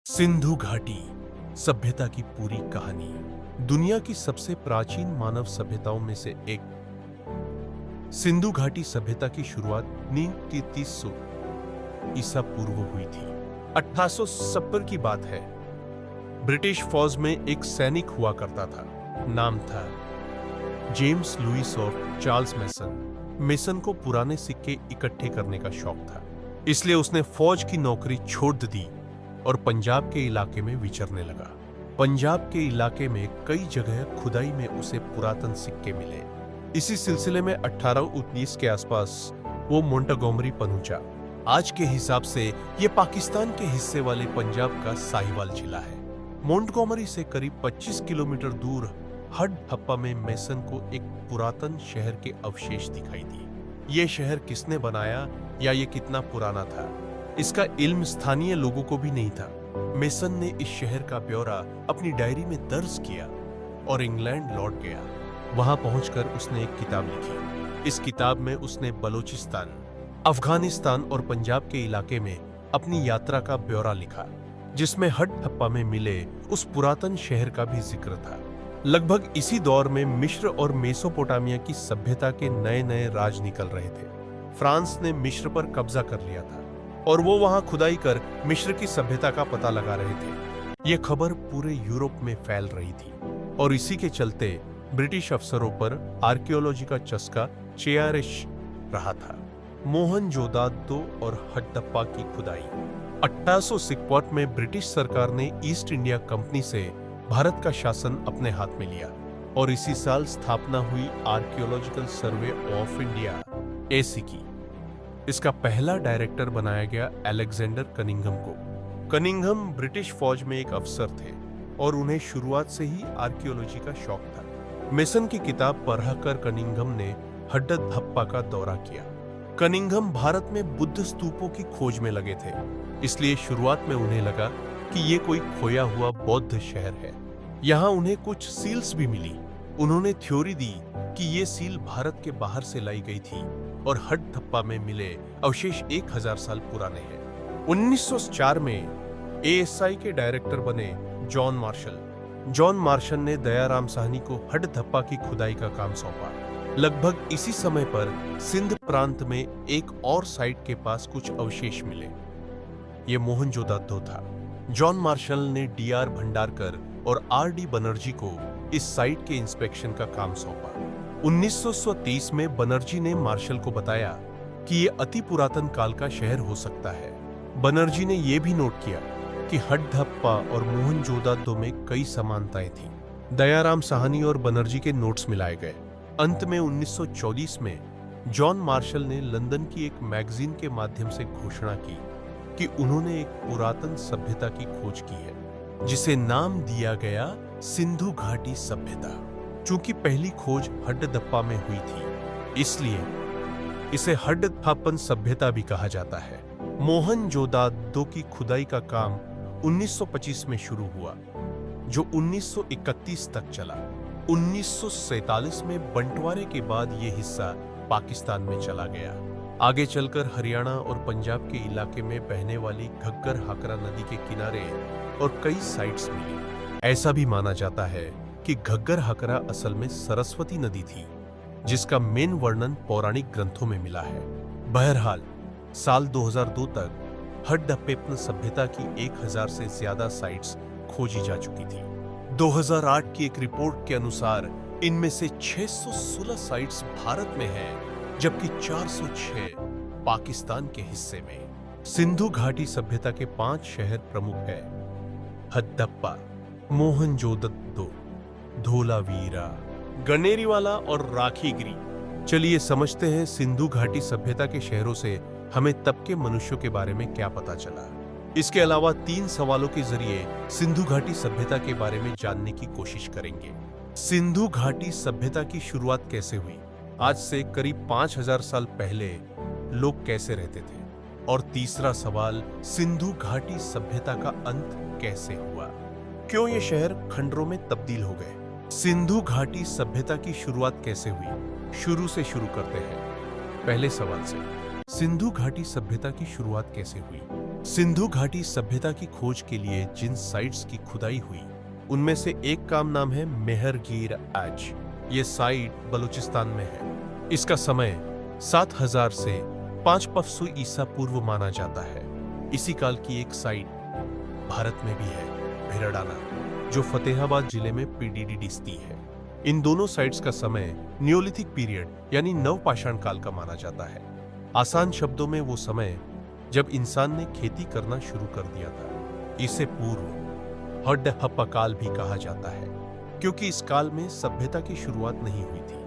सिंधु घाटी सभ्यता की पूरी कहानी। दुनिया की सबसे प्राचीन मानव सभ्यताओं में से एक सिंधु घाटी सभ्यता की शुरुआत 3300 ईसा पूर्व हुई थी। 1870 की बात है। ब्रिटिश फौज में एक सैनिक हुआ करता था। नाम था जेम्स लुइस और चार्ल्स मेसन। मेसन को पुराने सिक्के इकट्ठे करने का शौक था, इसलिए उसने फौज की नौकरी छोड़ दी और पंजाब के इलाके में विचरने लगा। पंजाब के इलाके में कई जगह खुदाई में उसे पुरातन सिक्के मिले। इसी सिलसिले में 1819 के आसपास वो मोंटगोमरी पहुंचा। आज के हिसाब से ये पाकिस्तान के हिस्से वाले पंजाब का साहिवाल जिला है। मोंटगोमरी से करीब 25 किलोमीटर दूर हडहप्पा में मेसन को एक पुरातन शहर के अवशेष दिखाई दिए। ये शहर किसने बनाया या ये कितना पुराना था, इसका इल्म स्थानीय लोगों को भी नहीं था। मेसन ने इस शहर का ब्यौरा अपनी डायरी में दर्ज किया और इंग्लैंड लौट गया। वहां पहुंचकर उसने एक किताब लिखी। इस किताब में उसने बलूचिस्तान, अफगानिस्तान और पंजाब के इलाके में अपनी यात्रा का ब्यौरा लिखा, जिसमें हडहप्पा में मिले उस पुरातन शहर का भी जिक्र था। लगभग इसी दौर में मिस्र और मेसोपोटामिया की सभ्यता के नए नए राज निकल रहे थे। फ्रांस ने मिस्र पर कब्जा कर लिया था और वो वहां खुदाई कर मिस्र की सभ्यता का पता लगा रहे थे। ये खबर पूरे यूरोप में फैल रही थी और इसी के चलते ब्रिटिश अफसरों पर आर्कियोलॉजी का चस्का चेयरिश रहा था। मोहनजोदाड़ो और हडप्पा की खुदाई। 1861 में ब्रिटिश सरकार ने ईस्ट इंडिया कंपनी से भारत का शासन अपने हाथ में लिया और इसी साल स्थापना हुई archaeological survey of India (AC) की। इसका पहला डायरेक्टर बनाया गया अलेक्जेंडर कनिंघम को। कनिंघम ब्रिटिश फौज में एक अफसर थे और उन्हें शुरुआत से ही आर्कियोलॉजी का शौक था। मेसन की किताब पढ़कर कनिंघम ने हडप्पा का दौरा किया। कनिंघम भारत में बुद्ध स्तूपों की खोज में लगे थे, इसलिए शुरुआत में उन्हें लगा कि ये कोई खोया हुआ बौद्ध शहर है। यहाँ उन्हें कुछ सील्स भी मिली। उन्होंने थ्योरी दी कि ये सील भारत के बाहर से लाई गई थी और हडप्पा में मिले अवशेष 1000 साल पुराने हैं। 1904 में एएसआई के डायरेक्टर बने जॉन मार्शल। जॉन मार्शल ने दयाराम साहनी को हडप्पा की खुदाई का काम सौंपा। लगभग इसी समय पर सिंध प्रांत में एक और साइट के पास कुछ अवशेष मिले। ये मोहनजोदाड़ो था। जॉन मार्शल ने डीआर भंडारकर और आरडी बनर्जी को इस साइट के इंस्पेक्शन का काम सौंपा। 1930 में बनर्जी ने मार्शल को बताया कि यह अति पुरातन काल का शहर हो सकता है। बनर्जी ने यह भी नोट किया कि हडप्पा और मोहनजोदाड़ो में कई समानताएं थीं। दयाराम साहनी और बनर्जी के नोट्स मिलाए गए। अंत में 1934 में जॉन मार्शल ने लंदन की एक मैगजीन के माध्यम से घोषणा की कि उन्होंने एक पुरातन सभ्यता की खोज की है, जिसे नाम दिया गया सिंधु घाटी सभ्यता। चूंकि पहली खोज हडप्पा में हुई थी, इसलिए इसे हडप्पन सभ्यता भी कहा जाता है। मोहनजोदाड़ो की खुदाई का काम 1925 में शुरू हुआ, जो 1931 तक चला। 1947 में बंटवारे के बाद यह हिस्सा पाकिस्तान में चला गया। आगे चलकर हरियाणा और पंजाब के इलाके में बहने वाली घग्गर हाकरा नदी के किनारे और कई साइट्स मिली। ऐसा भी माना जाता है कि घग्गर हाकरा असल में सरस्वती नदी थी, जिसका मेन वर्णन पौराणिक ग्रंथों में मिला है। बहरहाल साल 2002 तक हडप्पा सभ्यता की 1000 से ज्यादा साइट्स खोजी जा चुकी थी। 2008 की एक रिपोर्ट के अनुसार इनमें से 616 साइट्स भारत में हैं, जबकि 406 पाकिस्तान के हिस्से में। सिंधु घाटी सभ्यता के 5 शहर प्रमुख हैं: हडप्पा, मोहनजोदड़ो, धोलावीरा, गनेरीवाला और राखीगिरी। चलिए समझते हैं सिंधु घाटी सभ्यता के शहरों से हमें तब के मनुष्यों के बारे में क्या पता चला। इसके अलावा 3 सवालों के जरिए सिंधु घाटी सभ्यता के बारे में जानने की कोशिश करेंगे। सिंधु घाटी सभ्यता की शुरुआत कैसे हुई? आज से करीब 5000 साल पहले लोग कैसे रहते थे? और तीसरा सवाल, सिंधु घाटी सभ्यता का अंत कैसे हुआ? क्यों ये शहर खंडरों में तब्दील हो गए? सिंधु घाटी सभ्यता की शुरुआत कैसे हुई? शुरू से शुरू करते हैं, पहले सवाल से। सिंधु घाटी सभ्यता की शुरुआत कैसे हुई? सिंधु घाटी सभ्यता की खोज के लिए जिन साइट्स की खुदाई हुई उनमें से एक का नाम है मेहरगीर एज। ये साइट बलूचिस्तान में है। इसका समय 7000 से 550 ईसा पूर्व माना जाता है। इसी काल की एक साइट भारत में भी है, भिरडाना, जो फतेहाबाद जिले में पीडीडी स्थित है। इन दोनों साइट्स का समय नियोलिथिक पीरियड यानी नवपाषाण काल का माना जाता है। आसान शब्दों में वो समय जब इंसान ने खेती करना शुरू कर दिया था। इसे पूर्व हड्डहप्पा काल भी कहा जाता है, क्योंकि इस काल में सभ्यता की शुरुआत नहीं हुई थी।